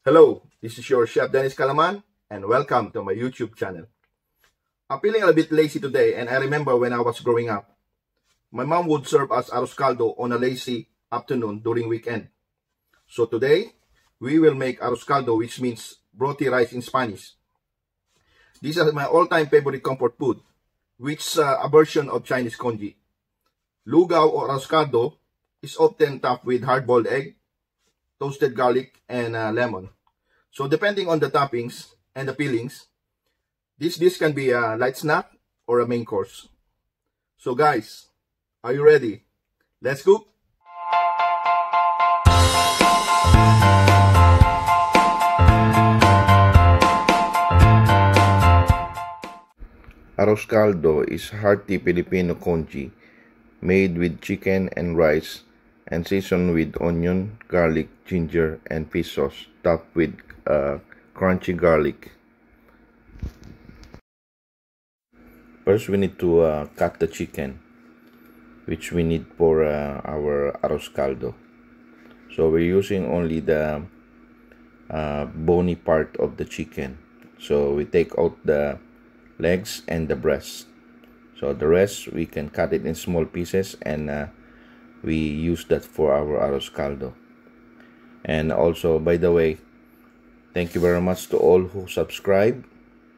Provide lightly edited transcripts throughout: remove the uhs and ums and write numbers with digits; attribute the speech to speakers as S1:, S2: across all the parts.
S1: Hello, this is your Chef Dennis Caalaman, and welcome to my YouTube channel. I'm feeling a bit lazy today, and I remember when I was growing up, my mom would serve us arroz caldo on a lazy afternoon during weekend. So today, we will make arroz caldo, which means brothy rice in Spanish. This is my all-time favorite comfort food, which is a version of Chinese Congee. Lugaw or arroz caldo is often topped with hard-boiled egg, toasted garlic, and lemon. So depending on the toppings and the fillings, this dish can be a light snack or a main course. So guys, are you ready? Let's cook!
S2: Arroz caldo is hearty Filipino congee made with chicken and rice and seasoned with onion, garlic, ginger, and fish sauce, topped with crunchy garlic. First, we need to cut the chicken, which we need for our arroz caldo. So we're using only the bony part of the chicken. So we take out the legs and the breast. So the rest we can cut it in small pieces, and we use that for our arroz caldo. And also, by the way, thank you very much to all who subscribe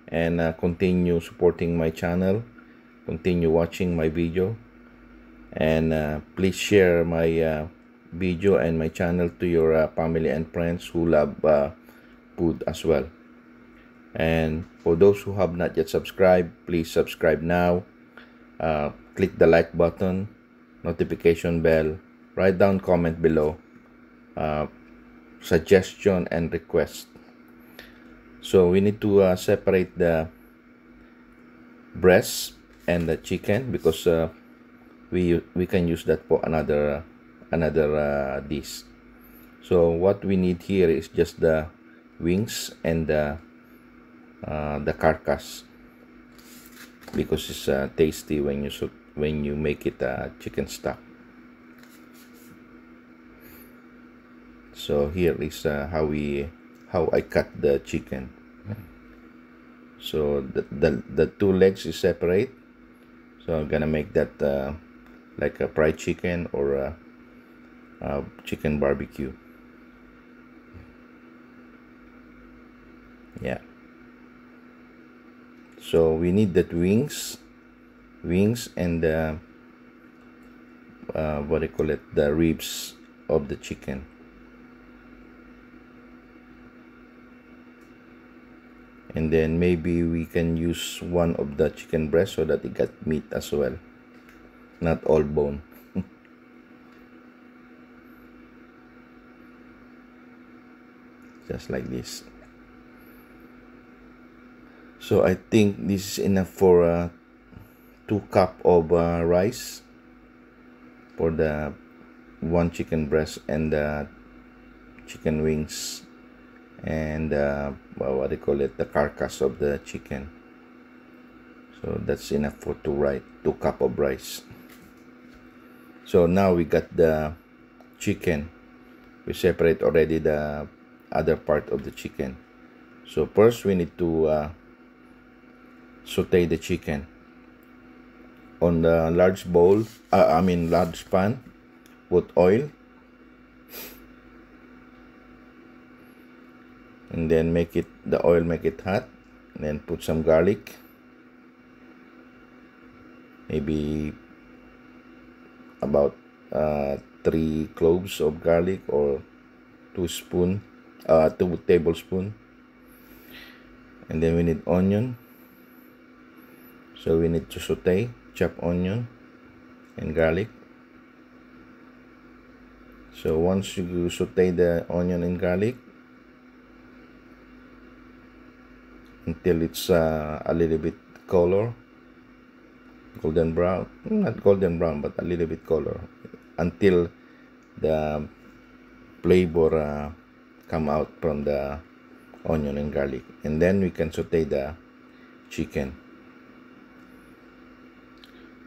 S2: and continue supporting my channel, continue watching my video, and please share my video and my channel to your family and friends who love food as well. And for those who have not yet subscribed, please subscribe now. Click the like button, notification bell, write down comment below, suggestion and request. So we need to separate the breast and the chicken, because we can use that for another dish. So what we need here is just the wings and the carcass, because it's tasty when you make it chicken stock. So here is how I cut the chicken. So the two legs is separate. So I'm gonna make that like a fried chicken or a chicken barbecue. Yeah. So we need that wings and the what do you call it, the ribs of the chicken. And then maybe we can use one of the chicken breast so that it got meat as well, not all bone. Just like this. So I think this is enough for 2 cups of rice for the 1 chicken breast and the chicken wings and what do you call it, the carcass of the chicken. So that's enough for 2 cups of rice. So now we got the chicken. We separate already the other part of the chicken. So first we need to saute the chicken on the large bowl, large pan. Put oil, and then make it hot, and then put some garlic, maybe about 3 cloves of garlic, or 2 tablespoons. And then we need onion. So we need to saute, chop onion and garlic. So once you saute the onion and garlic until it's a little bit color, golden brown, not golden brown, but a little bit color, until the flavor come out from the onion and garlic. And then we can saute the chicken.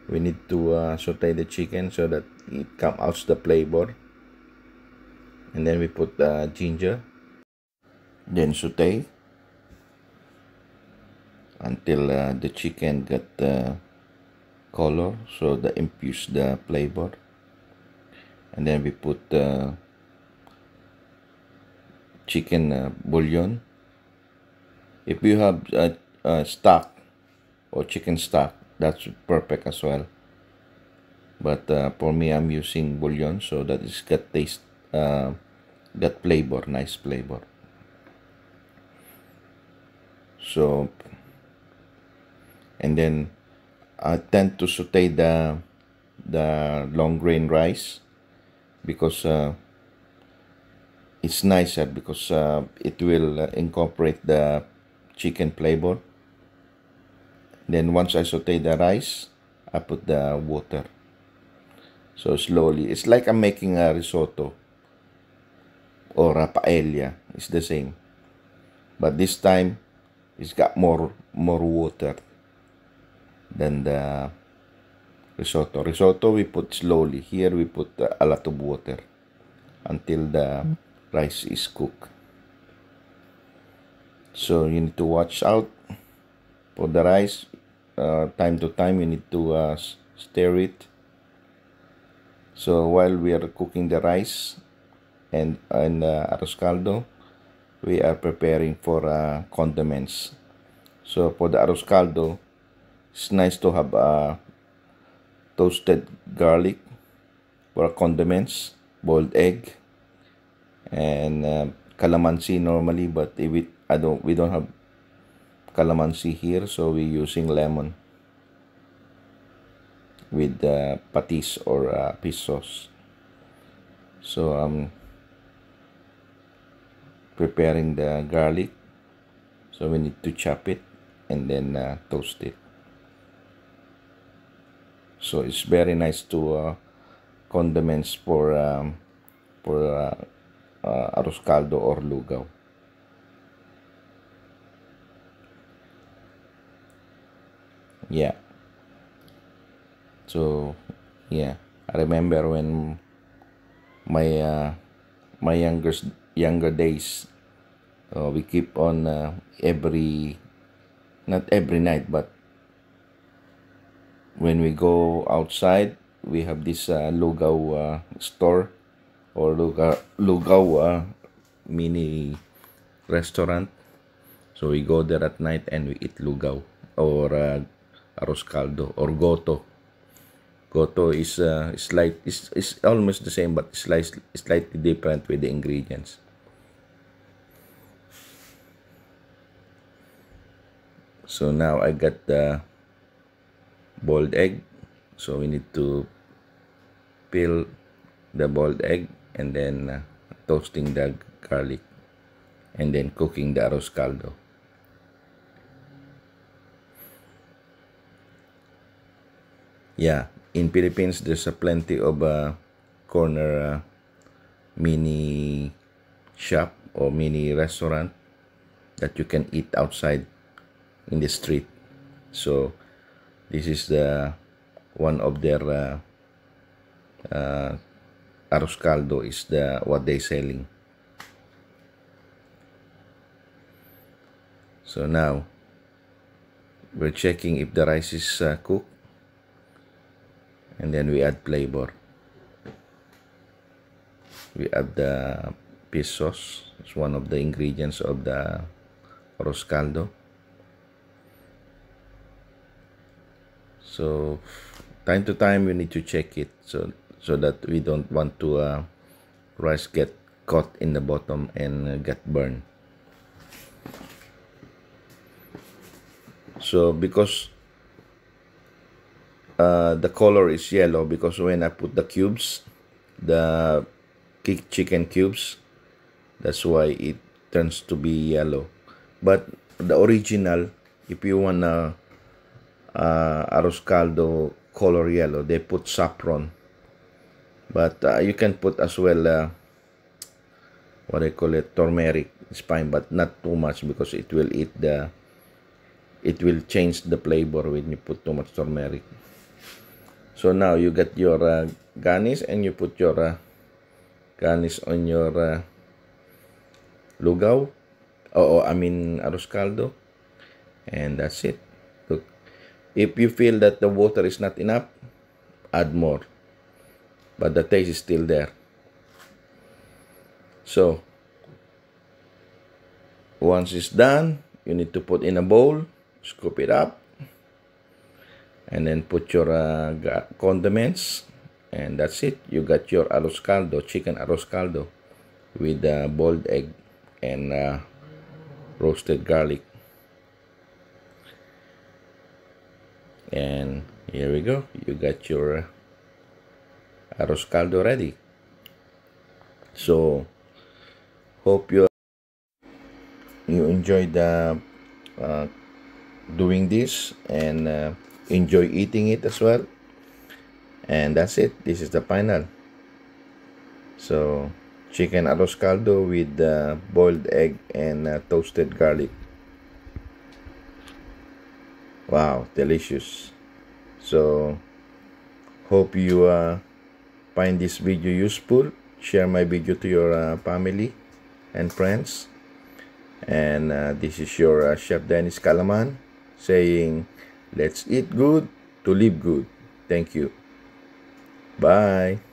S2: We need to saute the chicken so that it comes out the flavor. And then we put ginger Then saute until the chicken got color, so the infused the flavor. And then we put chicken bouillon. If you have stock or chicken stock, that's perfect as well. But for me, I'm using bouillon, so that it's got taste, got flavor, nice flavor. So, and then I tend to saute the long grain rice because it's nicer, because it will incorporate the chicken flavor. Then once I saute the rice, I put the water. So slowly, it's like I'm making a risotto or a paella. It's the same, but this time it's got more water than the risotto. Risotto we put slowly. Here we put a lot of water until the rice is cooked. So you need to watch out for the rice. Time to time you need to stir it. So while we are cooking the rice and arroz caldo, we are preparing for condiments. So for the arroz caldo, it's nice to have toasted garlic for condiments, boiled egg, and calamansi normally. But if we don't have calamansi here, so we're using lemon with patis or fish sauce. So I'm preparing the garlic, so we need to chop it and then toast it. So it's very nice to condiments for arroz caldo or lugaw. Yeah. So yeah, I remember when my my younger days, we keep on not every night, but when we go outside, we have this lugaw store or lugaw mini restaurant. So we go there at night and we eat lugaw or arroz caldo or goto. Goto is is almost the same, but slightly different with the ingredients. So now I got the boiled egg. So we need to peel the boiled egg and then toasting the garlic and then cooking the arroz caldo. Yeah, in Philippines there's a plenty of corner mini shop or mini restaurant that you can eat outside in the street. So this is the one of their arroz caldo is what they selling. So now we're checking if the rice is cooked, and then we add flavor. We add the fish sauce. It's one of the ingredients of the arroz caldo. So time to time we need to check it so that we don't want to rice get caught in the bottom and get burned. So because the color is yellow, because when I put the cubes, the chicken cubes, that's why it turns to be yellow. But the original, if you wanna arroz caldo color yellow, they put saffron. But you can put as well what I call it, turmeric. It's fine, but not too much, because it will change the flavor when you put too much turmeric. So now you get your garnish, and you put your garnish on your lugaw, I mean arroz caldo, and that's it. Look, if you feel that the water is not enough, add more, but the taste is still there. So once it's done, you need to put in a bowl, scoop it up, and then put your condiments, and that's it. You got your arroz caldo, chicken arroz caldo, with boiled egg and roasted garlic. And here we go. You got your arroz caldo ready. So hope you enjoyed doing this and enjoy eating it as well. And that's it. This is the final. So chicken arroz caldo with boiled egg and toasted garlic. Wow, delicious. So hope you find this video useful. Share my video to your family and friends. And this is your Chef Dennis Caalaman saying, let's eat good to live good. Thank you. Bye.